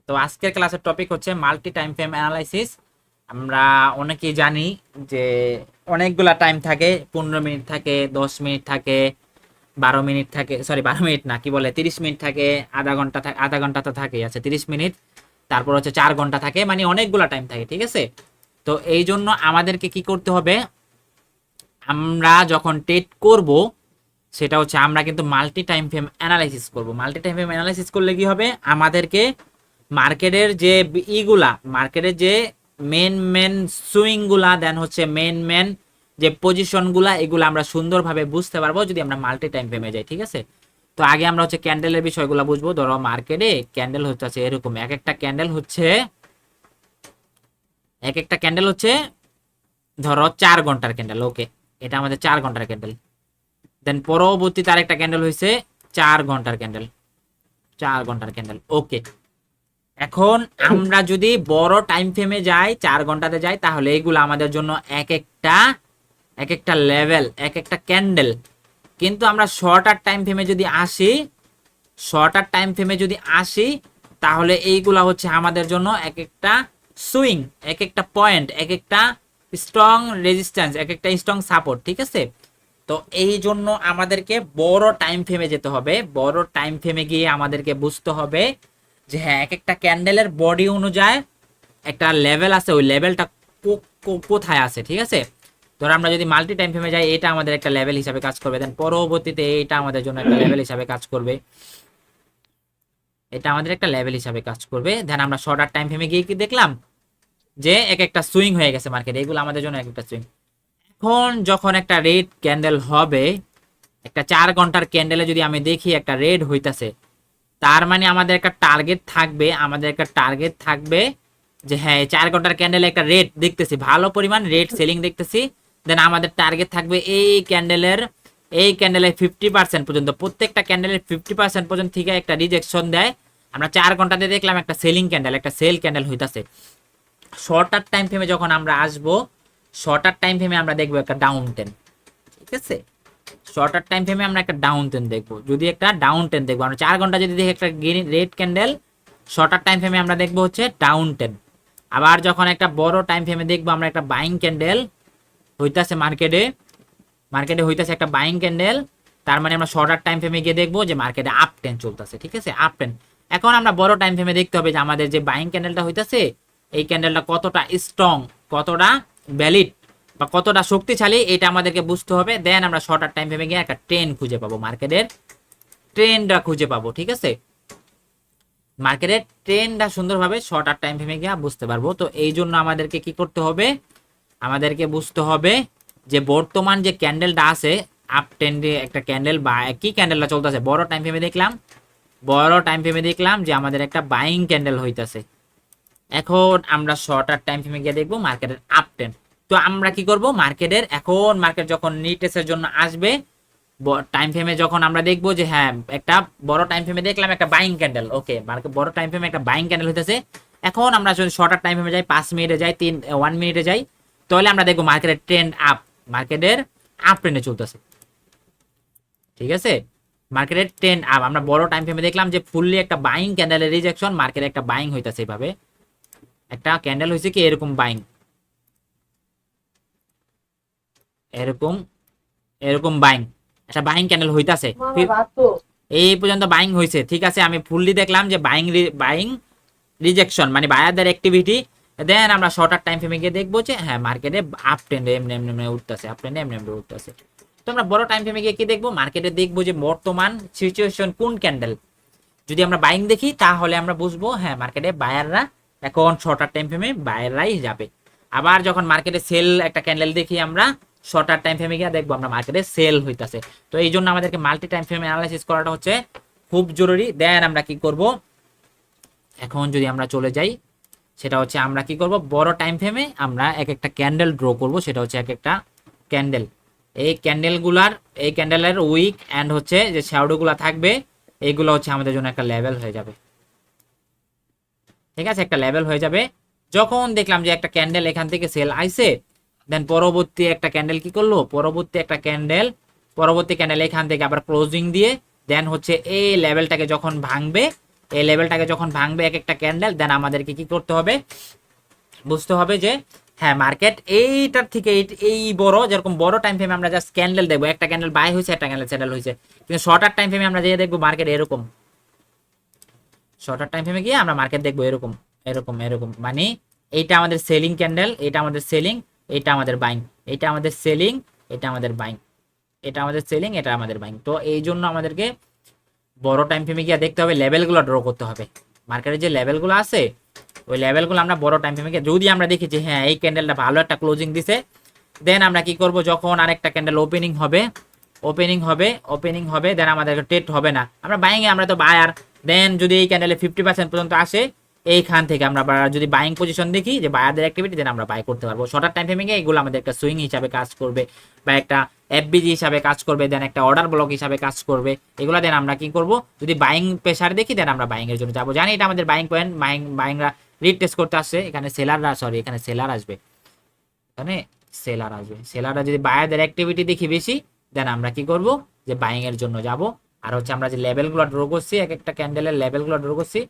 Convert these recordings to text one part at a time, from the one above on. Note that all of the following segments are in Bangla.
তো আজকের ক্লাসের টপিক হচ্ছে মাল্টি টাইম ফ্রেম অ্যানালাইসিস। আমরা অনেকেই জানি যে অনেকগুলা টাইম থাকে, 15 মিনিট থাকে, 10 মিনিট থাকে, 12 মিনিট থাকে, সরি 12 মিনিট না, কি বলে 30 মিনিট থাকে, আধা ঘন্টা থাকে, আধা ঘন্টা তো থাকে আছে 30 মিনিট, তারপর হচ্ছে 4 ঘন্টা থাকে, মানে অনেকগুলা টাইম থাকে, ঠিক আছে। তো এই জন্য আমাদেরকে কি করতে হবে, আমরা যখন টেট করব সেটা হচ্ছে আমরা কিন্তু মাল্টি টাইম ফ্রেম অ্যানালাইসিস করব। মাল্টি টাইম ফ্রেম অ্যানালাইসিস করলে কি হবে, আমাদেরকে মার্কেটের যে ইগুলা, মার্কেটের যে মেন মেন সুইং গুলা, দেন হচ্ছে মেন মেন যে পজিশন গুলা, এগুলো আমরা সুন্দরভাবে বুঝতে পারবো যদি আমরা মাল্টি টাইম ফ্রেমে যাই, ঠিক আছে। তো আগে আমরা হচ্ছে ক্যান্ডেলের বিষয়গুলো বুঝবো। ধরো মার্কেটে ক্যান্ডেল হচ্ছে এরকম, এক একটা ক্যান্ডেল হচ্ছে, এক একটা ক্যান্ডেল হচ্ছে ধরো 4 ঘন্টার ক্যান্ডেল, ওকে, এটা আমাদের 4 ঘন্টার ক্যান্ডেল। দেন পরবর্তীতে আরেকটা ক্যান্ডেল হয়েছে 4 ঘন্টার ক্যান্ডেল, 4 ঘন্টার ক্যান্ডেল, ওকে। এখন আমরা যদি বড় টাইম ফ্রেমে যাই, 4 ঘন্টাতে যাই, তাহলে এইগুলো আমাদের জন্য এক একটা লেভেল, এক একটা ক্যান্ডেল। কিন্তু আমরা শর্টার টাইম ফ্রেমে যদি আসি, শর্টার টাইম ফ্রেমে যদি আসি, তাহলে এইগুলা হচ্ছে আমাদের জন্য এক একটা সুইং, এক একটা পয়েন্ট, এক একটা স্ট্রং রেজিস্ট্যান্স, এক একটা স্ট্রং সাপোর্ট, ঠিক আছে। তো এই জন্য আমাদেরকে বড় টাইম ফ্রেমে যেতে হবে। বড় টাইম ফ্রেমে গিয়ে আমাদেরকে বুঝতে হবে যে হ্যাঁ, এক একটা ক্যান্ডেলের বডি অনুযায়ী একটা লেভেল আছে, ওই লেভেলটা কোথায় আছে, ঠিক আছে। ধর আমরা যদি মাল্টি টাইম ফ্রেমে যাই, এটা আমাদের একটা লেভেল হিসাবে কাজ করবে, দেন পরবর্তীতে এটা আমাদের জন্য একটা লেভেল হিসাবে কাজ করবে, এটা আমাদের একটা লেভেল হিসাবে কাজ করবে। দেন আমরা শর্টার টাইম ফ্রেমে গিয়ে কি দেখলাম, যে এক একটা সুইং হয়ে গেছে মার্কেটে, এগুলো আমাদের জন্য এক একটা সুইং। এখন যখন একটা রেড ক্যান্ডেল হবে, একটা 4 ঘন্টার ক্যান্ডেলে যদি আমি দেখি একটা রেড হইতাছে, তার মানে আমাদের একটা টার্গেট থাকবে, আমাদের একটা টার্গেট থাকবে যে হ্যাঁ, 4 ঘন্টার ক্যান্ডেলে একটা রেড দেখতেছি, ভালো পরিমাণ রেড সেলিং দেখতেছি। দেন আমাদের টার্গেট থাকবে এই ক্যান্ডেলের 50% পর্যন্ত, প্রত্যেকটা ক্যান্ডেলের 50% পর্যন্ত থেকে একটা রিজেকশন দেয়। আমরা 4 ঘন্টাতে দেখলাম একটা সেলিং ক্যান্ডেল, একটা সেল ক্যান্ডেল হইতাছে। শর্টার টাইম ফ্রেমে যখন আমরা আসবো, শর্টার টাইম ফ্রেমে আমরা দেখবো একটা ডাউন টেন, ঠিক আছে। শর্টার টাইম ফ্রেমে আমরা একটা ডাউন টেন দেখবো, যদি একটা ডাউন টেন দেখবো আমরা 4 ঘন্টা যদি দেখি একটা রেড ক্যান্ডেল, শর্টার টাইম ফ্রেমে আমরা দেখবো হচ্ছে ডাউন টেন। আবার যখন একটা বড় টাইম ফ্রেমে দেখবো আমরা একটা বাইং ক্যান্ডেল হইতাছে মার্কেটে, মার্কেটে হইতাছে একটা বাইং ক্যান্ডেল, তার মানে আমরা শর্টার টাইম ফ্রেমে গিয়ে দেখবো যে মার্কেটে আপ টেন চলতেছে, ঠিক আছে, আপ টেন। এখন আমরা বড় টাইম ফ্রেমে দেখতে হবে যে আমাদের যে বাইং ক্যান্ডেলটা হইতাছে, এই ক্যান্ডেলটা কতটা স্ট্রং, কতটা ভ্যালিড বা কতটা শক্তিশালী, এটা আমাদেরকে বুঝতে হবে। দেন আমরা শর্টার টাইম ফ্রেমে গিয়ে একটা ট্রেন্ড খুঁজে পাবো, মার্কেটের ট্রেন্ডটা খুঁজে পাবো, ঠিক আছে। মার্কেটের ট্রেন্ডটা সুন্দরভাবে শর্টার টাইম ফ্রেমে গিয়ে বুঝতে পারবো। তো এই জন্য আমাদেরকে কি করতে হবে, আমাদেরকে বুঝতে হবে যে বর্তমান যে ক্যান্ডেলটা আছে, আপ ট্রেন্ডে একটা ক্যান্ডেল বা কি ক্যান্ডেলটা চলতেছে, বড় টাইম ফ্রেমে দেখলাম, বড় টাইম ফ্রেমে দেখলাম যে আমাদের একটা বাইং ক্যান্ডেল হইতাছে। এখন আমরা শর্টার টাইম ফ্রেমে গিয়ে দেখবো মার্কেটের আপ ট্রেন্ড। তো আমরা কি করব, মার্কেটের এখন মার্কেট যখন রিটেস্টের জন্য আসবে, টাইম ফ্রেমে যখন আমরা দেখবো যে হ্যাঁ, একটা বড় টাইম ফ্রেমে দেখলাম একটা বাইং ক্যান্ডেল, ওকে, মার্কেট বড় টাইম ফ্রেমে একটা বাইং ক্যান্ডেল হইতেছে। এখন আমরা যদি শর্টার টাইম ফ্রেমে যাই, 5 মিনিটে যাই, 1 মিনিটে যাই, তাহলে আমরা দেখবো মার্কেটের ট্রেন্ড আপ, মার্কেটের আপ ট্রেন্ডে চলতেছে, ঠিক আছে। মার্কেটের ট্রেন্ড আপ, আমরা বড় টাইম ফ্রেমে দেখলাম যে ফুললি একটা বাইং ক্যান্ডেলের রিজেকশন, মার্কেটে একটা বাইং হইতাছে, এইভাবে একটা ক্যান্ডেল হয়েছে কি এরকম বাইং, এরকম এরকম বাইং, একটা বাইং ক্যান্ডেল হইতাছে, এই পর্যন্ত বাইং হয়েছে, ঠিক আছে। আমি ফুললি দেখলাম যে বাইং রিজেকশন মানে বায়ারদের অ্যাক্টিভিটি। দেন আমরা শর্টার টাইম ফ্রেমে গিয়ে দেখবো যে হ্যাঁ, মার্কেটে আপ ট্রেন্ডে এমনি এমনি এমনি উঠতেছে, আপ ট্রেন্ডে এমনি এমনি উঠতেছে। তো আমরা বড় টাইম ফ্রেমে গিয়ে কি দেখবো, মার্কেটে দেখবো যে বর্তমান সিচুয়েশন কোন ক্যান্ডেল। যদি আমরা বাইং দেখি, তাহলে আমরা বুঝবো হ্যাঁ, মার্কেটে বায়াররা এখন শর্টার টাইম ফ্রেমে বায়াররাই যাবে। আবার যখন মার্কেটে সেল একটা ক্যান্ডেল দেখি, আমরা শর্টার টাইম ফ্রেমে গিয়ে দেখবো আমরা মার্কেটে সেল হইতাছে। তো এই জন্য আমাদেরকে মাল্টি টাইম ফ্রেমে অ্যানালাইসিস করাটা হচ্ছে খুব জরুরি। দেন আমরা কি করব, এখন যদি আমরা চলে যাই, সেটা হচ্ছে আমরা কি করব, বড় টাইম ফ্রেমে আমরা এক একটা ক্যান্ডেল ড্র করব, সেটা হচ্ছে এক একটা ক্যান্ডেল, এই ক্যান্ডেলগুলার, এই ক্যান্ডেলের উইক অ্যান্ড হচ্ছে যে শ্যাডোগুলো থাকবে, এইগুলো হচ্ছে আমাদের জন্য একটা লেভেল হয়ে যাবে, ঠিক আছে, একটা লেভেল হয়ে যাবে। যখন দেখলাম যে একটা ক্যান্ডেল এখান থেকে সেল আইছে, দেন পরবর্তী একটা ক্যান্ডেল কি করলো, পরবর্তী ক্যান্ডেল এখান থেকে আবার ক্লোজিং দিয়ে, দেন হচ্ছে এই লেভেলটাকে যখন ভাঙবে, এই লেভেলটাকে যখন ভাঙবে এক একটা ক্যান্ডেল, দেন আমাদেরকে কি করতে হবে, বুঝতে হবে যে হ্যাঁ মার্কেট এইটার থেকে এই বড়, যেরকম বড় টাইম ফ্রেমে আমরা জাস্ট ক্যান্ডেল দেখবো, একটা ক্যান্ডেল বাই হয়েছে, একটা ক্যান্ডেল সেটেল হয়েছে, কিন্তু শর্টার টাইম ফ্রেমে আমরা যে দেখবো মার্কেট এরকম, শর্টার টাইম ফ্রেমে গিয়ে আমরা মার্কেট দেখবো এরকম এরকম এরকম, মানে এইটা আমাদের সেলিং ক্যান্ডেল, এটা আমাদের সেলিং, এটা আমাদের বাইং, এটা আমাদের সেলিং, এটা আমাদের বাইং, এটা আমাদের সেলিং, এটা আমাদের বাইং। তো এই জন্য আমাদেরকে বড় টাইম ফ্রেমে গিয়ে দেখতে হবে, লেভেলগুলো ড্র করতে হবে, মার্কেটের যে লেভেলগুলো আছে ওই লেভেলগুলো আমরা বড় টাইম ফ্রেমে গিয়ে যদি আমরা দেখি যে হ্যাঁ এই ক্যান্ডেলটা ভালো একটা ক্লোজিং দিছে, দেন আমরা কি করব, যখন আরেকটা ক্যান্ডেল ওপেনিং হবে, ওপেনিং হবে দেন আমাদের ট্রেড হবে না, আমরা বাইং এ আমরা তো বায়ার, দেন যদি এই ক্যান্ডেলে 50% পর্যন্ত আসে, এইখান থেকে আমরা যদি বাইং পজিশন দেখি যে বায়ারদের অ্যাক্টিভিটি, দেন আমরা বাই করতে পারবো। শর্টার টাইম ফ্রেমে এগুলো আমাদের একটা সুইং হিসাবে কাজ করবে, বা একটা এফবিজি হিসাবে কাজ করবে, দেন একটা অর্ডার ব্লক হিসাবে কাজ করবে, এগুলো দেন আমরা কি করব, যদি বাইং প্রেসার দেখি দেন আমরা বাইং এর জন্য যাবো। জানি এটা আমাদের বাইং পয়েন্ট, বাইংরা রিটেস্ট করতে আসছে, এখানে সেলাররা, সরি এখানে সেলার আসবে, এখানে সেলার আসবে, সেলাররা যদি বায়ারদের অ্যাক্টিভিটি দেখি বেশি, দেন আমরা কি করব, যে বাইং এর জন্য যাব। আর হচ্ছে আমরা যে লেভেলগুলো ড্র করছি, এক একটা ক্যান্ডেলের লেভেলগুলো ড্র করছি,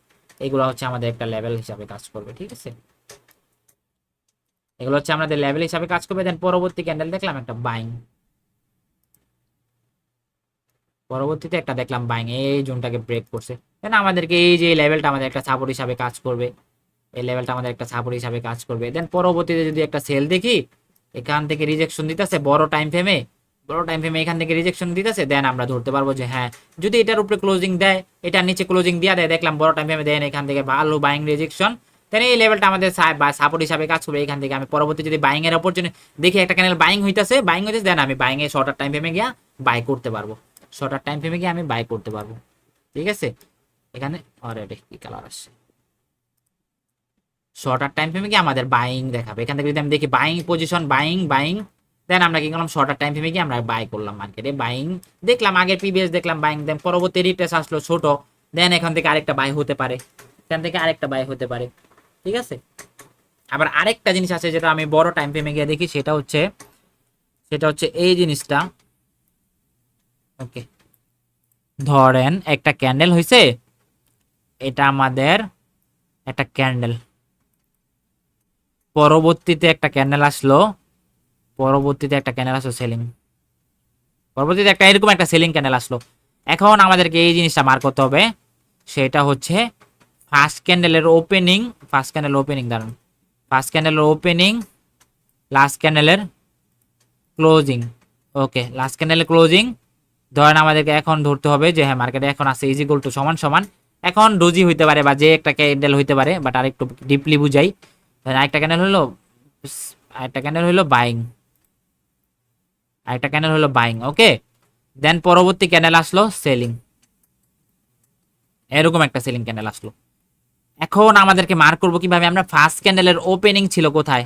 এগুলো হচ্ছে আমাদের একটা লেভেল হিসাবে কাজ করবে, ঠিক আছে, এগুলো হচ্ছে আমাদের লেভেল হিসাবে কাজ করবে। দেন পরবর্তী ক্যান্ডেল দেখলাম একটা বাইং, পরবর্তীতে একটা দেখলাম বাইং, এই জোনটাকে ব্রেক করছে, দেন আমাদেরকে এই যে লেভেলটা আমাদের একটা সাপোর্ট হিসাবে কাজ করবে, এই লেভেলটা আমাদের একটা সাপোর্ট হিসাবে কাজ করবে। দেন পরবর্তীতে যদি একটা সেল দেখি, এখান থেকে রিজেকশন দিতেছে বড় টাইম ফ্রেমে, বড় টাইম ফ্রেমে এখান থেকে রিজেকশন দিতেছে, দেন আমরা ধরতে পারবো যে হ্যাঁ যদি এটার উপরে ক্লোজিং দেয়, এটার নিচে ক্লোজিং দিয়া দেয়, দেখলাম বড় টাইম ফ্রেমে দেন এখান থেকে ভালো বাইং রিজেকশন, দেন এই লেভেলটা আমাদের সাপোর্ট হিসাবে কাজ করবে। এখান থেকে আমি পরবর্তী যদি বাইং এর অপরচুনিটি দেখি, একটা ক্যান্ডেল বাইং হইতেছে, দেন আমি বাইং এর শর্টার টাইম ফ্রেমে গিয়া বাই করতে পারবো, শর্টার টাইম ফ্রেমে গিয়ে আমি বাই করতে পারবো, ঠিক আছে। এখানে অলরেডি কি কালার আসছে, শর্টার টাইম ফ্রেমে কি আমাদের বাইং দেখাবে, এখান থেকে যদি আমি দেখি বাইং পজিশন, বাইং, দেন আমরা কি করলাম, শর্টার টাইম ফ্রেমে কি আমরা বাই করলাম, মার্কেটে বাইং দেখলাম, আগের প্রিভিয়াস দেখলাম বাইং, দেন পরবর্তী রিটেস্ট আসলো ছোট, দেন এখান থেকে আরেকটা বাই হতে পারে, এখান থেকে আরেকটা বাই হতে পারে, ঠিক আছে। আবার আরেকটা জিনিস আছে যেটা আমি বড় টাইম ফ্রেমে গিয়ে দেখি, সেটা হচ্ছে এই জিনিসটা, ওকে ধরেন একটা ক্যান্ডেল হইছে, এটা আমাদের একটা ক্যান্ডেল, পরবর্তীতে একটা ক্যান্ডেল আসলো, সেলিং, পরবর্তীতে একটা এরকম একটা সেলিং ক্যান্ডেল আসলো। এখন আমাদেরকে এই জিনিসটা মার করতে হবে, সেটা হচ্ছে ফার্স্ট ক্যান্ডেলের ওপেনিং দাঁড়ান, ফার্স্ট ক্যান্ডেলের ওপেনিং, লাস্ট ক্যান্ডেলের ক্লোজিং, ওকে লাস্ট ক্যান্ডেলের ক্লোজিং। ধরেন আমাদেরকে এখন ধরতে হবে যে হ্যাঁ মার্কেটে এখন আছে ইজ ইকুয়াল টু সমান সমান, এখন ডোজি হইতে পারে বা যে একটা ক্যান্ডেল হইতে পারে, বাট আরেকটু ডিপলি বুঝাই, আরেকটা ক্যান্ডেল হলো বাইং, ওকে। দেন পরবর্তী ক্যান্ডেল আসলো সেলিং, এরকম একটা সেলিং ক্যান্ডেল আসলো। এখন আমাদেরকে মার্ক করবো কিভাবে, আমরা ফার্স্ট ক্যান্ডেলের ওপেনিং ছিল কোথায়,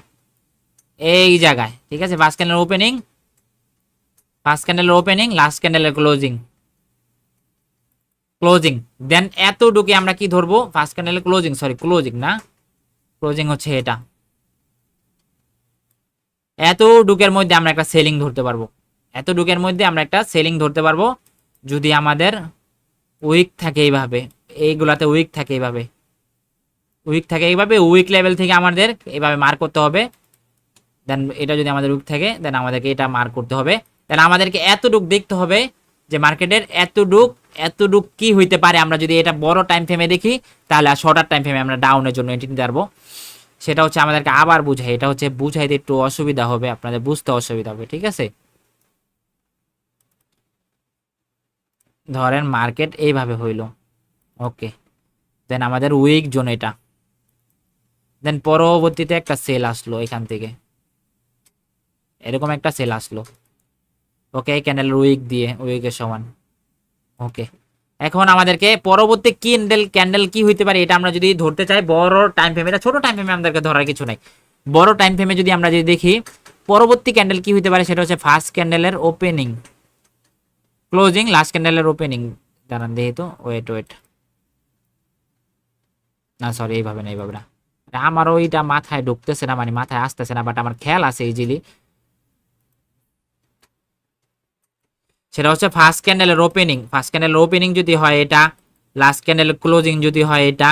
এই জায়গায়, ঠিক আছে, ফার্স্ট ক্যান্ডেলের ওপেনিং, লাস্ট ক্যান্ডেলের ক্লোজিং, দেন এতটুকু আমরা কি ধরবো, ফার্স্ট ক্যান্ডেলের ক্লোজিং হচ্ছে এটা, এতটুকের মধ্যে আমরা একটা সেলিং ধরতে পারবো, যদি আমাদের উইক থাকে এইভাবে, এইগুলাতে উইক থাকে এইভাবে, উইক লেভেল থেকে আমাদের এইভাবে মার্ক করতে হবে। দেন এটা যদি আমাদের উইক থাকে, দেন আমাদেরকে এটা মার্ক করতে হবে, দেন আমাদেরকে এতটুক দেখতে হবে যে মার্কেটের এতটুক কি হইতে পারে। আমরা যদি এটা বড় টাইম ফ্রেমে দেখি, তাহলে আর শর্টার টাইম ফ্রেমে আমরা ডাউনের জন্য এন্ট্রি নিতে পারবো। সেটা হচ্ছে আমাদেরকে আবার বুঝাই, এটা হচ্ছে বুঝাইতে একটু অসুবিধা হবে, আপনাদের বুঝতে অসুবিধা হবে, ঠিক আছে। ধরেন মার্কেট এইভাবে হইলো, ওকে, দেন আমাদের উইক জোন এটা, দেন পরবর্তীতে একটা সেল আসলো এখান থেকে, এরকম একটা সেল আসলো, ওকে ক্যান্ডেল উইকের সমান, ওকে। এখন আমাদেরকে পরবর্তী ক্যান্ডেল কি হইতে পারে এটা আমরা যদি ধরতে চাই বড় টাইম ফ্রেমে, এটা ছোট টাইম ফ্রেমে আমাদেরকে ধরার কিছু নাই, বড় টাইম ফ্রেমে যদি আমরা দেখি পরবর্তী ক্যান্ডেল কি হইতে পারে, সেটা হচ্ছে ফার্স্ট ক্যান্ডেলের ওপেনিং, ক্লোজিং, লাস্ট ক্যান্ডেলের ওপেনিং, দাঁড়ান দেখি তো, ওয়েট, না সরি এইভাবে না, আমার ওইটা মাথায় ঢুকতেছে না, মানে মাথায় আসতেছে না, বাট আমার খেয়াল আছে ইজিলি, সেটা হচ্ছে ফার্স্ট ক্যান্ডেলের ওপেনিং যদি হয় এটা, লাস্ট ক্যান্ডেল ক্লোজিং যদি হয় এটা,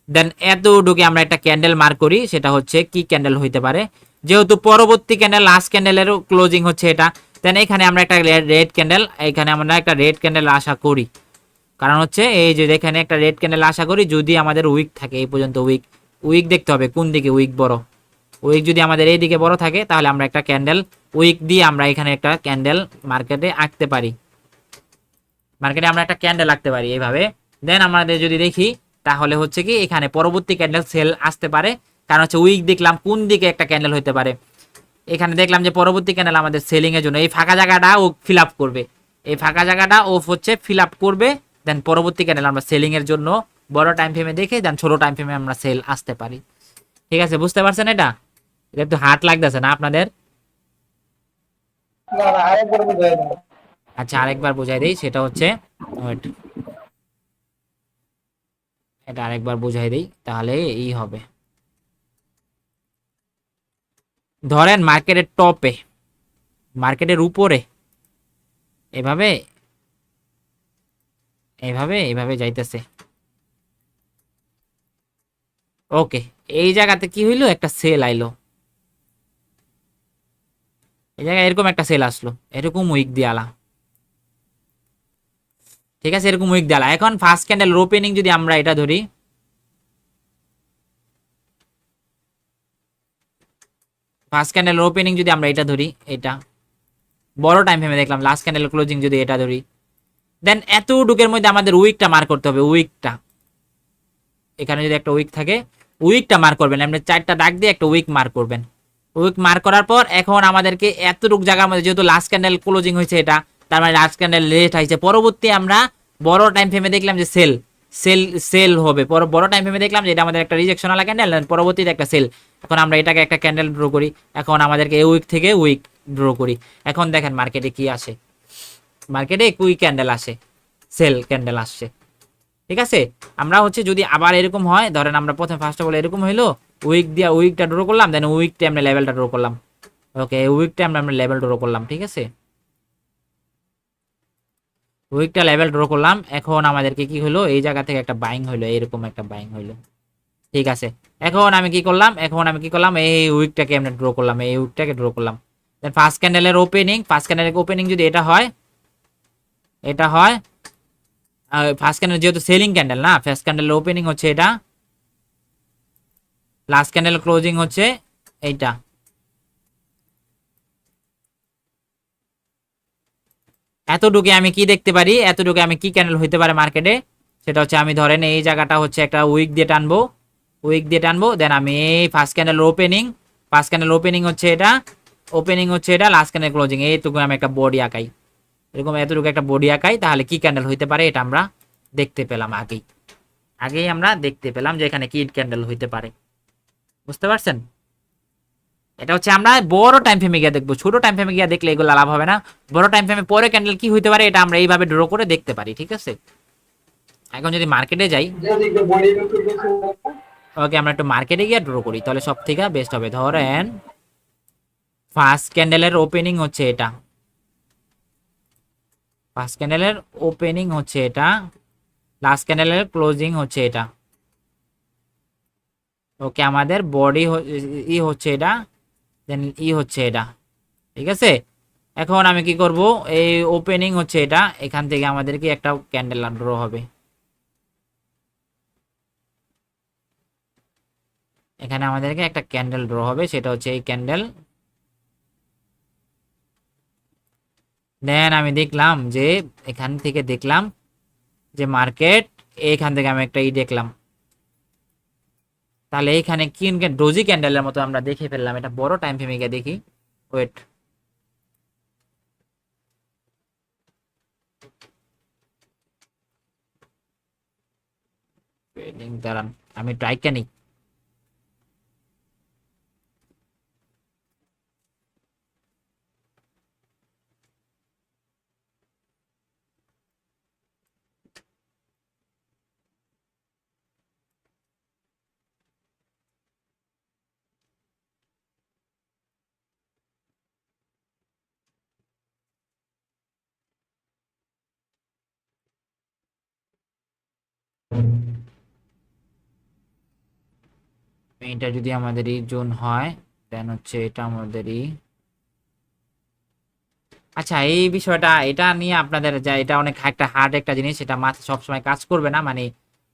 দেন এতটুকু আমরা একটা ক্যান্ডেল মার্ক করি, সেটা হচ্ছে কি ক্যান্ডেল হইতে পারে, যেহেতু পরবর্তী ক্যান্ডেল লাস্ট ক্যান্ডেলেরও ক্লোজিং হচ্ছে এটা, দেন এখানে আমরা একটা রেড ক্যান্ডেল, এখানে আমরা একটা রেড ক্যান্ডেল আশা করি। কারণ হচ্ছে এই যে এখানে একটা রেড ক্যান্ডেল আশা করি, যদি আমাদের উইক থাকে এই পর্যন্ত, উইক উইক দেখতে হবে কোন দিকে উইক বড়। উইক যদি আমাদের এই দিকে বড় থাকে তাহলে আমরা একটা ক্যান্ডেল উইক দিয়ে আমরা এখানে একটা ক্যান্ডেল মার্কেটে আঁকতে পারি, মার্কেটে আমরা একটা ক্যান্ডেল আঁকতে পারি এইভাবে। দেন আমাদের যদি দেখি তাহলে হচ্ছে কি এখানে পরবর্তী ক্যান্ডেল সেল আসতে পারে, কারণ হচ্ছে উইক দেখলাম কোন দিকে একটা ক্যান্ডেল হতে পারে, এখানে দেখলাম যে পরবর্তী ক্যান্ডেল আমাদের সেলিং এর জন্য এই ফাঁকা জায়গাটা ও ফিল আপ করবে, এই ফাঁকা জায়গাটা ও হচ্ছে ফিল আপ করবে, দেন পরবর্তী ক্যান্ডেল আমরা সেলিং এর জন্য বড় টাইম ফ্রেমে দেখে দেন ছোট টাইম ফ্রেমে আমরা সেল আসতে পারি। ঠিক আছে, বুঝতে পারছেন এটা? এটা একটু হার্ড লাগতেছে না আপনাদের? আচ্ছা আরেকবার বুঝাই দিই, সেটা হচ্ছে wait, এটা আরেকবার বুঝাই দিই তাহলে এই হবে। ধরেন মার্কেটের টপে, মার্কেটের উপরে এভাবে এভাবে এভাবে যাইতেছে, ওকে, এই জায়গাতে কি হইলো, একটা সেল আইলো, এই জায়গায় এরকম একটা সেল আসলো, এরকম উইক দিয়ে আলা। ঠিক আছে, এরকম উইক দিয়ে আলা। এখন ফার্স্ট ক্যান্ডেল ওপেনিং যদি আমরা এটা ধরি, ফার্স্ট ক্যান্ডেল ওপেনিং যদি আমরা এটা ধরি, এটা বড় টাইম ফ্রেমে দেখলাম, লাস্ট ক্যান্ডেল ক্লোজিং যদি এটা ধরি, দেন এতটুকের মধ্যে আমাদের উইকটা মার্ক করতে হবে, উইকটা এখানে যদি একটা উইক থাকে, উইকটা মার্ক করবেন, আপনি চারটা দাগ দিয়ে একটা উইক মার্ক করবেন। উইক মার্ক করার পর এখন আমাদেরকে এতটুকু জায়গার মধ্যে, যেহেতু লাস্ট ক্যান্ডেল ক্লোজিং হয়েছে এটা, তার মানে লাস্ট ক্যান্ডেল লেট হয়েছে, পরবর্তী আমরা বড় টাইম ফ্রেমে দেখলাম যে সেল সেল সেল হবে, বড় টাইম ফ্রেমে দেখলাম যে এটা আমাদের একটা রিজেকশন ওয়ালা ক্যান্ডেল, পরবর্তীতে একটা সেল। এখন আমরা এটাকে একটা ক্যান্ডেল ড্র করি, এখন আমাদেরকে এই উইক থেকে উইক ড্র করি। এখন দেখেন মার্কেটে কি আসে, মার্কেটে কুইক ক্যান্ডেল আসে, সেল ক্যান্ডেল আসছে। ঠিক আছে, আমরা হচ্ছে যদি আবার এরকম হয়, ধরেন আমরা প্রথমে ফার্স্ট অফ অল এরকম হইলো, উইক দিয়ে উইকটা ড্র করলাম, দেন উইকটা আমরা লেভেলটা ড্র করলাম, ওকে, উইকটা আমরা লেভেল ড্র করলাম। ঠিক আছে, উইকটা লেভেল ড্র করলাম, এখন আমাদেরকে কি হলো, এই জায়গা থেকে একটা বাইং হইলো, এরকম একটা বাইং হইলো। ঠিক আছে, এখন আমি কি করলাম, এখন আমি কি করলাম, এই উইকটাকে আমরা ড্র করলাম, এই উইকটাকে ড্র করলাম। দেন ফার্স্ট ক্যান্ডেলের ওপেনিং, ফার্স্ট ক্যান্ডেলের ওপেনিং যদি এটা হয়, এটা হয় ফার্স্ট ক্যান্ডেল যেহেতু সেলিং ক্যান্ডেল না, ফার্স্ট ক্যান্ডেলের ওপেনিং হচ্ছে এটা, লাস্ট ক্যান্ডেল ক্লোজিং হচ্ছে এইটা। এতটুকু আমি কি দেখতে পারি, এতটুকু আমি কি ক্যান্ডেল হইতে পারে মার্কেটে, সেটা হচ্ছে আমি ধরেন এই জায়গাটা হচ্ছে একটা উইক দিয়ে টানবো, উইক দিয়ে টানবো, দেন আমি এই first candle opening, first candle opening হচ্ছে এটা, ওপেনিং হচ্ছে এটা, লাস্ট ক্যান্ডেল ক্লোজিং, এইটুকু আমি একটা বডি আঁকাই, এরকম এতটুকু একটা বডি আঁকাই, তাহলে কি ক্যান্ডেল হইতে পারে এটা আমরা দেখতে পেলাম আগেই, আগেই আমরা দেখতে পেলাম যে এখানে কি ক্যান্ডেল হইতে পারে। বুঝতে পারছেন? এটা হচ্ছে আমরা বড় টাইম ফ্রেমে গিয়ে দেখবো, ছোট টাইম ফ্রেমে গিয়ে দেখলে এগুলো লাভ হবে না। বড় টাইম ফ্রেমে পরে ক্যান্ডেল কি হইতে পারে এটা আমরা এইভাবে ড্র করে দেখতে পারি। ঠিক আছে, এখন যদি মার্কেটে যাই, ওকে, আমরা একটু মার্কেটে গিয়ে ড্র করি, তাহলে সব থেকে বেস্ট হবে। ধরেন ফার্স্ট ক্যান্ডেলের ওপেনিং হচ্ছে এটা, ফার্স্ট ক্যান্ডেলের ওপেনিং হচ্ছে এটা, লাস্ট ক্যান্ডেলের ক্লোজিং হচ্ছে এটা, ওকে, আমাদের বডি ই হচ্ছে এটা, দেন ই হচ্ছে এটা। ঠিক আছে, এখন আমি কি করব, এই ওপেনিং হচ্ছে এটা, এখান থেকে আমাদেরকে একটা ক্যান্ডেল ড্র হবে, এখানে আমাদেরকে একটা ক্যান্ডেল ড্র হবে, সেটা হচ্ছে এই ক্যান্ডেল। দেন আমি দেখলাম যে এখান থেকে দেখলাম যে মার্কেট, এখান থেকে আমি একটা ই দেখলাম, তাহলে এখানে কি ডোজি ক্যান্ডেলের মতো আমরা দেখে ফেললাম, এটা বড় টাইম ফ্রেমে গিয়ে দেখি, ওয়েট, দাঁড়ান আমি ট্রাইকা নিই। এটা যদি আমাদেরই জোন হয় দেন হচ্ছে এটা আমাদেরই। আচ্ছা এই বিষয়টা এটা নিয়ে আপনাদের যা এটা অনেক একটা হার্ড একটা জিনিস, এটা মাথা সবসময় কাজ করবে না, মানে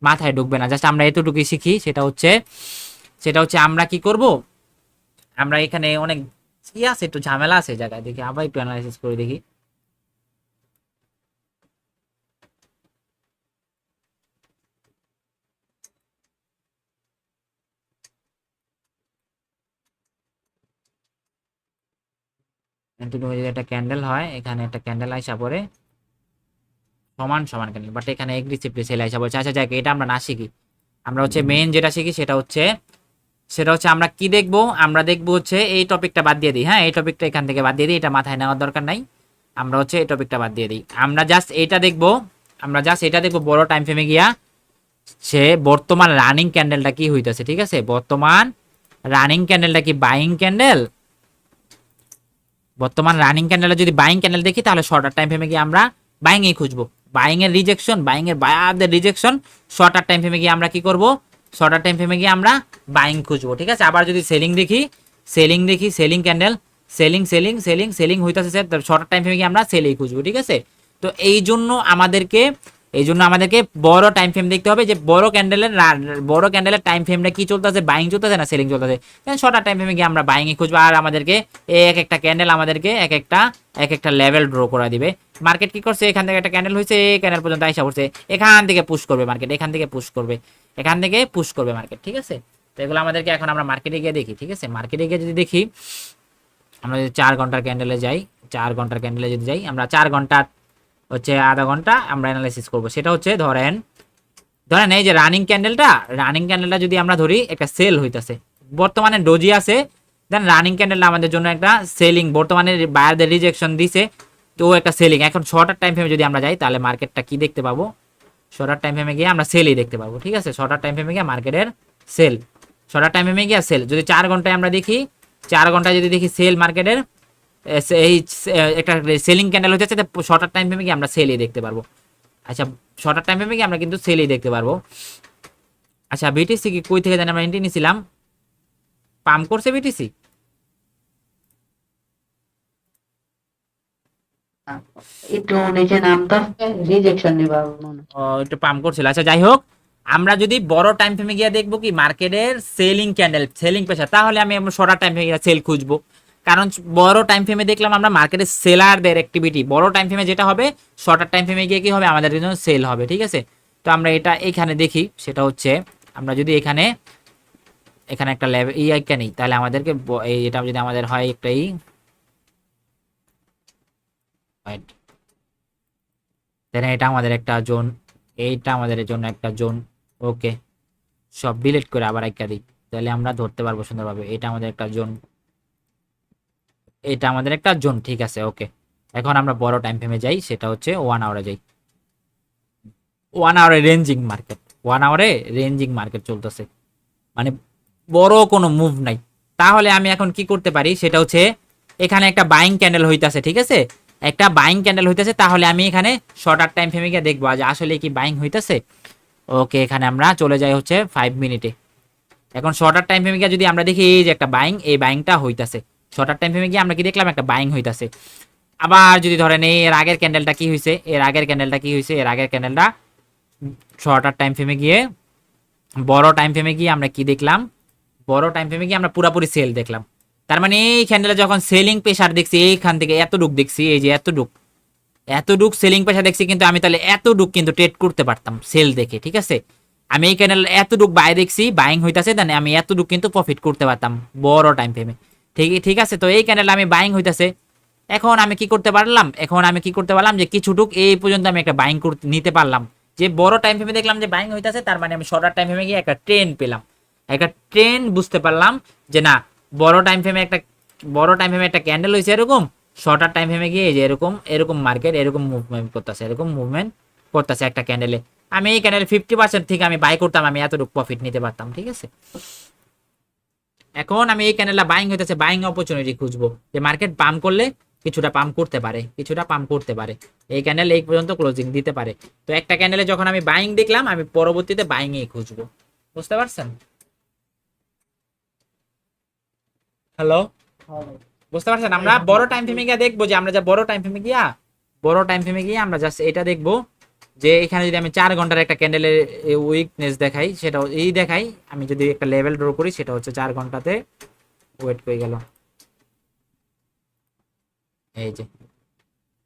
মাথায় ঢুকবে না। জাস্ট আমরা এতটুকুই শিখি, সেটা হচ্ছে আমরা কি করব, আমরা এখানে অনেক কি আছে, একটু ঝামেলা আছে এই জায়গায়। দেখি আবার একটু অ্যানালাইসিস করে দেখি। এতটুকু যদি একটা ক্যান্ডেল হয়, এখানে একটা ক্যান্ডেল আইসা পড়ে সমান সমান ক্যান্ডেল, বাট এখানে এগ্রেসিভলি সেল আইসা পড়ছে। আচ্ছা যাক, এটা আমরা না শিখি, আমরা হচ্ছে মেইন যেটা শিখি সেটা হচ্ছে আমরা কি দেখবো, আমরা দেখবো হচ্ছে এই টপিকটা বাদ দিয়ে দিই। হ্যাঁ এই টপিকটা এখান থেকে বাদ দিয়ে দিই, এটা মাথায় নেওয়ার দরকার নাই। আমরা হচ্ছে এই টপিকটা বাদ দিয়ে দিই, আমরা জাস্ট এটা দেখবো বড় টাইম ফ্রেমে গিয়া সে বর্তমান রানিং ক্যান্ডেলটা কি হইতাছে। ঠিক আছে, বর্তমান রানিং ক্যান্ডেলটা কি বাইং ক্যান্ডেল, বর্তমান রানিং ক্যান্ডেলে যদি বাইং ক্যান্ডেল দেখি তাহলে শর্টার টাইম ফ্রেমে গিয়ে আমরা বাইং এ খুঁজবো। বাইং এর রিজেকশন, বাইং এর বায়ারদের রিজেকশন, শর্টার টাইম ফ্রেমে গিয়ে আমরা কি করব, শর্টার টাইম ফ্রেমে গিয়ে আমরা বাইং খুঁজবো। ঠিক আছে, আবার যদি সেলিং দেখি, সেলিং ক্যান্ডেল, সেলিং হইতাছে স্যার, শর্টার টাইম ফ্রেমে গিয়ে আমরা সেলই খুঁজবো। ঠিক আছে, তো এই জন্য আমাদেরকে বড় টাইম ফ্রেম দেখতে হবে, যে বড় ক্যান্ডেলের টাইম ফ্রেমটা কি চলতেছে, বাইং চলতেছে না সেলিং চলতেছে। শর্টার টাইম ফ্রেমে গিয়ে আমরা বাইং এ খুঁজবো, আর আমাদেরকে এক একটা ক্যান্ডেল আমাদেরকে এক একটা লেভেল ড্র করে দিবে। মার্কেট কি করছে, এখান থেকে একটা ক্যান্ডেল হয়েছে, এই ক্যান্ডেল পর্যন্ত আইসা পড়ছে, এখান থেকে পুশ করবে মার্কেট, এখান থেকে পুশ করবে মার্কেট। ঠিক আছে, তো এগুলো আমাদেরকে এখন আমরা মার্কেটে গিয়ে দেখি। ঠিক আছে, মার্কেটে গিয়ে যদি দেখি, আমরা যদি 4 ঘন্টার ক্যান্ডেলে যাই, 4 ঘন্টার ক্যান্ডেলে যদি যাই, আমরা 4 ঘন্টা হচ্ছে আধা ঘন্টা আমরা অ্যানালাইসিস করব। সেটা হচ্ছে ধরেন এই যে রানিং ক্যান্ডেলটা যদি আমরা ধরি, একটা সেল হইতাছে, বর্তমানে ডোজি আছে, দেন রানিং ক্যান্ডেলটা আমাদের জন্য একটা সেলিং, বর্তমানে বায়ারদের রিজেকশন দিছে, তো একটা সেলিং। এখন শর্টার টাইম ফ্রেমে যদি আমরা যাই তাহলে মার্কেটটা কি দেখতে পাবো, শর্টার টাইম ফ্রেমে গিয়ে আমরা সেলই দেখতে পাবো। ঠিক আছে, শর্টার টাইম ফ্রেমে গিয়ে মার্কেটের সেল, শর্টার টাইম ফ্রেমে গিয়ে সেল। যদি 4 ঘন্টায় আমরা দেখি, 4 ঘন্টায় যদি দেখি সেল মার্কেটের, এই একটা সেলিং ক্যান্ডেল হচ্ছে, শর্টার টাইম ফ্রেমে গিয়ে আমরা সেলই দেখতে পারবো। আচ্ছা শর্টার টাইম ফ্রেমে গিয়ে আমরা কিন্তু সেলই দেখতে পারবো। আচ্ছা বিটিসি কি কই থেকে জানি আমরা এন্ট্রি নিছিলাম, পাম্প করছে বিটিসি, একটু নিচে নামতে রিজেকশন নিবা মনে একটু পাম্প করছিল। আচ্ছা যাই হোক, আমরা যদি বড় টাইম ফ্রেমে গিয়ে দেখবো কি মার্কেটের সেলিং ক্যান্ডেল, সেলিং প্রেসার, তাহলে আমি শর্টার টাইম ফ্রেমে গিয়ে সেল খুঁজবো। কারণ বড় টাইম ফ্রেমে দেখলাম আমরা মার্কেটের সেলারদের অ্যাক্টিভিটি, বড় টাইম ফ্রেমে যেটা হবে, শর্টার টাইম ফ্রেমে গিয়ে কি হবে, আমাদের জন্য সেল হবে। ঠিক আছে, তো আমরা এটা এখানে দেখি, সেটা হচ্ছে আমরা যদি এখানে একটা লেভেল একটা নেই, তাহলে আমাদেরকে এটা যদি আমাদের হয় একটাই, এটা আমাদের একটা জোন, এইটা আমাদের জন্য একটা জোন। ওকে, সব ডিলিট করে আবার একটা দিই, তাহলে আমরা ধরতে পারবো সুন্দরভাবে। এটা আমাদের একটা জোন, এটা আমাদের একটা জোন। ঠিক আছে, ওকে, এখন আমরা বড় টাইম ফ্রেমে যাই, সেটা হচ্ছে 1 আওয়ারে যাই। 1 আওয়ারে রেঞ্জিং মার্কেট চলতেছে, মানে বড় কোনো মুভ নাই। তাহলে আমি এখন কি করতে পারি, সেটা হচ্ছে এখানে একটা বাইং ক্যান্ডেল হইতাছে। ঠিক আছে, একটা বাইং ক্যান্ডেল হইতাছে, তাহলে আমি এখানে শর্টার টাইম ফ্রেমে গিয়ে দেখবো যে আসলে কি বাইং হইতাছে। ওকে, এখানে আমরা চলে যাই হচ্ছে 5 মিনিটে। এখন শর্টার টাইম ফ্রেমে গিয়ে যদি আমরা দেখি এই যে একটা বাইং, এই বাইংটা হইতাছে, শর্টার টাইম ফ্রেমে গিয়ে আমরা কি দেখলাম, একটা বাইং হইতাছে। আবার যদি ধরেন এর আগের ক্যান্ডেলটা কি হয়েছে, এর আগের ক্যান্ডেলটা শর্টার টাইম ফ্রেমে গিয়ে, বড় টাইম ফ্রেমে গিয়ে আমরা কি দেখলাম, বড় টাইম ফ্রেমে গিয়ে আমরা পুরাপুরি সেল দেখলাম। তার মানে এই ক্যান্ডেলে যখন সেলিং প্রেসার দেখছি, এইখান থেকে এতটুক দেখছি, এই যে এতটুক সেলিং প্রেসার দেখছি, কিন্তু আমি তাহলে এতটুক কিন্তু ট্রেড করতে পারতাম সেল দেখে। ঠিক আছে, আমি এই ক্যান্ডেল এতটুক বাই দেখছি, বাইং হইতাছে, দেন আমি এতটুক কিন্তু প্রফিট করতে পারতাম বড় টাইম ফ্রেমে। ঠিক আছে, তো এই ক্যান্ডেল আমি বাইং হইতাছে, এখন আমি কি করতে পারলাম, যে কিছুটুক এই পর্যন্ত আমি একটা বাইং নিতে পারলাম, যে বড় টাইম ফ্রেমে দেখলাম যে বাইং হইতাছে, তার মানে আমি শর্টার টাইম ফ্রেমে গিয়ে একটা ট্রেন্ড পেলাম, একটা ট্রেন্ড বুঝতে পারলাম যে না, বড় টাইম ফ্রেমে একটা ক্যান্ডেল হয়েছে এরকম, শর্টার টাইম ফ্রেমে গিয়ে যে এরকম মার্কেট এরকম মুভমেন্ট করতেছে একটা ক্যান্ডেলে। আমি এই ক্যান্ডেল 50% থেকে আমি বাই করতাম, আমি এতটুকু প্রফিট নিতে পারতাম। ঠিক আছে, এখন আমি এই ক্যান্ডেলটা বাইং হইতেছে, বাইং অপরচুনিটি খুঁজবো, যে মার্কেট পাম্প করলে কিছুটা পাম্প করতে পারে, কিছুটা পাম্প করতে পারে। এই ক্যান্ডেল এই পর্যন্ত ক্লোজিং দিতে পারে। তো একটা ক্যান্ডেলে যখন আমি বাইং দেখলাম, আমি পরবর্তীতে বাইং এই খুঁজবো। বুঝতে পারছেন? হ্যালো, বুঝতে পারছেন? আমরা বড় টাইম ফ্রেমে গিয়ে দেখবো যে আমরা যা বড় টাইম ফ্রেমে গিয়ে আমরা জাস্ট এটা দেখবো যে এখানে যদি আমি 4 ঘন্টার একটা ক্যান্ডেলের উইকনেস দেখাই, সেটা এই দেখাই, আমি যদি একটা লেভেল ড্র করি, সেটা হচ্ছে 4 ঘন্টাতে ওয়েট করে গেল, এই যে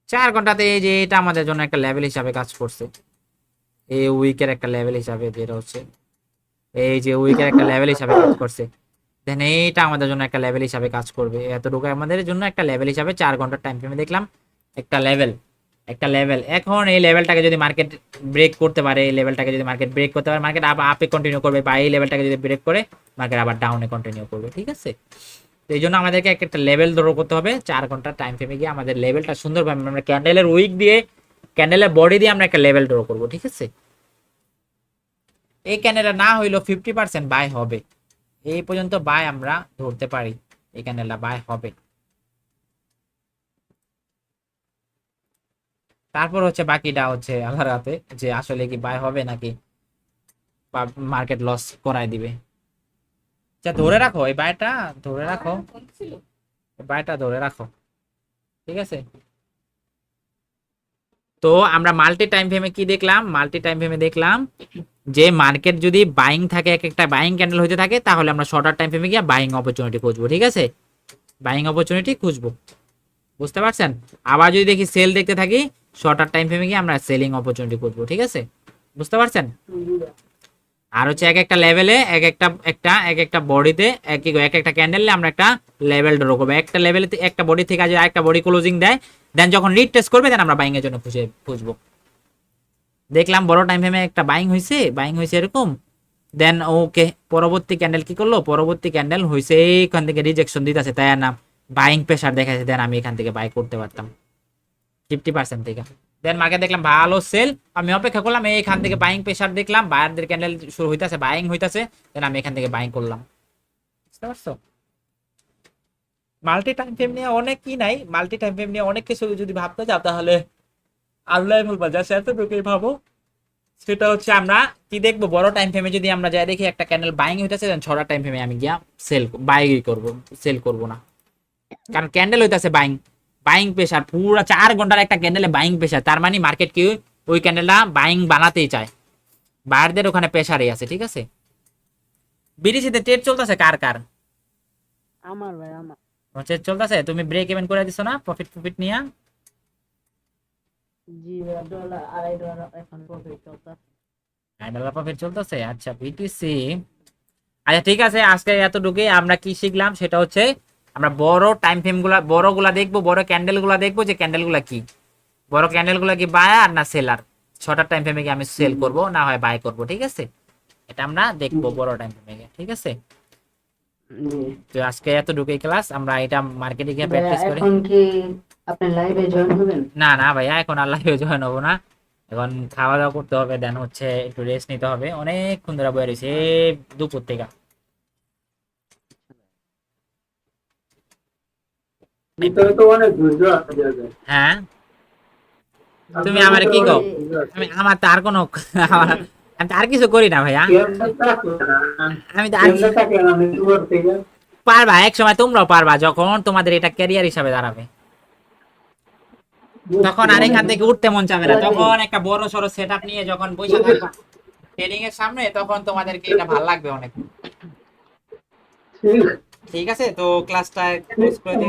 4 ঘন্টাতে এই যে এটা আমাদের জন্য একটা লেভেল হিসাবে কাজ করছে। এই উইকের একটা লেভেল হিসাবে, যেটা হচ্ছে এই যে উইকের একটা লেভেল হিসাবে কাজ করছে। দেন এইটা আমাদের জন্য একটা লেভেল হিসাবে কাজ করবে। এতটুকু আমাদের জন্য একটা লেভেল হিসাবে 4 ঘন্টার টাইম ফ্রেমে দেখলাম একটা লেভেল, একটা লেভেল। এখন এই লেভেলটাকে যদি মার্কেট ব্রেক করতে পারে, এই লেভেলটাকে যদি মার্কেট ব্রেক করতে পারে, মার্কেট আবার আপে কন্টিনিউ করবে, বা এই লেভেলটাকে যদি ব্রেক করে মার্কেট আবার ডাউনে কন্টিনিউ করবে। ঠিক আছে? তো এই জন্য আমাদেরকে একটা লেভেল ড্র করতে হবে। 4 ঘন্টার টাইম ফ্রেমে গিয়ে আমাদের লেভেলটা সুন্দরভাবে আমরা ক্যান্ডেলের উইক দিয়ে, ক্যান্ডেলের বডি দিয়ে আমরা একটা লেভেল ড্র করবো। ঠিক আছে? এই ক্যান্ডেলটা না হইলেও 50% বাই হবে, এই পর্যন্ত বাই আমরা ধরতে পারি। এই ক্যান্ডেলটা বাই হবে। তারপর হচ্ছে বাকিটা হচ্ছে আল্লাহর হাতে, যে আসলে কি বাই হবে নাকি বা মার্কেট লস করায় দিবে। আচ্ছা, ধরে রাখো এই বাইটা, ধরে রাখো এই বাইটা, ধরে রাখো। ঠিক আছে? তো আমরা মাল্টি টাইম ফ্রেমে কি দেখলাম? মাল্টি টাইম ফ্রেমে দেখলাম যে মার্কেট যদি বাইং থাকে, এক একটা বাইং ক্যান্ডেল হইতে থাকে, তাহলে আমরা শর্টার টাইম ফ্রেমে গিয়ে বাইং অপরচুনিটি খুঁজবো। ঠিক আছে? বাইং অপরচুনিটি খুঁজবো। বুঝতে পারছেন? আবার যদি দেখি সেল দেখতে থাকি, শর্টার টাইম ফ্রেমে গিয়ে আমরা সেলিং অপরচুনিটি খুঁজবো। ঠিক আছে? বুঝতে পারছেন? আর হচ্ছে এক একটা লেভেলে, এক একটা বডিতে, এক একটা ক্যান্ডেলে আমরা একটা লেভেল ড্র করবো। একটা লেভেলে একটা বডি থেকে যদি আরেকটা বডি ক্লোজিং দেয়, দেন যখন রিড টেস্ট করবে, দেন আমরা বাইং এর জন্য খুঁজবো। দেখলাম বড় টাইম ফ্রেমে একটা বাইং হয়েছে এরকম, দেন ওকে পরবর্তী ক্যান্ডেল কি করলো? পরবর্তী ক্যান্ডেল হয়েছে এইখান থেকে রিজেকশন দিতেছে, তাই না? বাইং প্রেসার দেখাচ্ছে, দেন আমি এখান থেকে বাই করতে পারতাম 50% থেকে। দেন মার্কেট দেখলাম ভালো সেল, আমি অপেক্ষা করলাম, এইখান থেকে বাইং প্রেসার দেখলাম, বায়ারদের ক্যান্ডেল শুরু হইতাছে, বাইং হইতাছে, দেন আমি এখান থেকে বাইং করলাম। বুঝতে পারছো? মাল্টি টাইম ফ্রেম নিয়ে অনেক কি নাই, মাল্টি টাইম ফ্রেম নিয়ে অনেক কিছু যদি ভাবতে যাও, তাহলে আল্লাহ বলবা যা এতটুকুই ভাবো। সেটা হচ্ছে আমরা কি দেখবো, বড় টাইম ফ্রেমে যদি আমরা যাই দেখি একটা ক্যান্ডেল বাইং হইতাছে, দেন ছোট টাইম ফ্রেমে আমি গিয়া বাই করব, সেল করব না। কারণ ক্যান্ডেল হইতাছে বাইং, বাইং প্রেসার, পুরো 4 ঘন্টার একটা ক্যান্ডেলে বাইং প্রেসার, তার মানে মার্কেট কি ওই ক্যান্ডেলটা বাইং বানাতেই চায়, বায়ারদের ওখানে প্রেসারই আছে। ঠিক আছে? বিডিসিতে ট্রেড চলতেছে কার কার? আমার ভাই আমার। ট্রেড চলতেছে, তুমি ব্রেক ইভেন করে দিছো না প্রফিট নিয়া? জি ভাই, $2.5 এখন প্রফিট চলতেছে। $1 প্রফিট চলতেছে। আচ্ছা, বিটিসি। আচ্ছা ঠিক আছে, আজকে এতটুকুই। আমরা কি শিখলাম সেটা হচ্ছে আমরা বড় টাইম ফ্রেম গুলা, বড়গুলা দেখবো, বড় ক্যান্ডেল গুলা দেখবো, যে ক্যান্ডেল গুলা কি, বড় ক্যান্ডেল গুলা কি বায়ার না সেলার। ছোটার টাইম ফ্রেমে গিয়ে আমি সেল করব, না হয় বাই করব। ঠিক আছে? এটা আমরা দেখবো বড় টাইম ফ্রেমে গিয়ে। ঠিক আছে? জি তো আজকে এতটুকুই ক্লাস, আমরা এটা মার্কেটে গিয়ে ভাইয়া, প্র্যাকটিস করি। এখন কি আপনি লাইভে জয়েন হবেন? না না ভাইয়া, এখন আল্লাহ জয়েন হবো না। এখন খাওয়া দাওয়া করতে হবে, দেন হচ্ছে একটু রেস্ট নিতে হবে, অনেকক্ষণ ধরে বয়ে রয়েছে দুপুর থেকে। ভিতরে তো অনেক ধৈর্য আছে জায়গায়। হ্যাঁ, তুমি আমার কি কও? আমার তো আর কোনো আমি তো আর কিছু করি না ভাইয়া। আমি তো আর পারবা, এক সময় তোমরাও পারবা, যখন তোমাদের এটা ক্যারিয়ার হিসাবে দাঁড়াবে, তখন আর এখান থেকে উঠতে মন চাবে না। তখন একটা বড় সড়ো সেট আপ নিয়ে যখন বসে থাকবা ট্রেনিং এর সামনে, তখন তোমাদেরকে এটা ভালো লাগবে অনেক। ঠিক আছে? তো ক্লাসটা ক্লোজ করে দিই।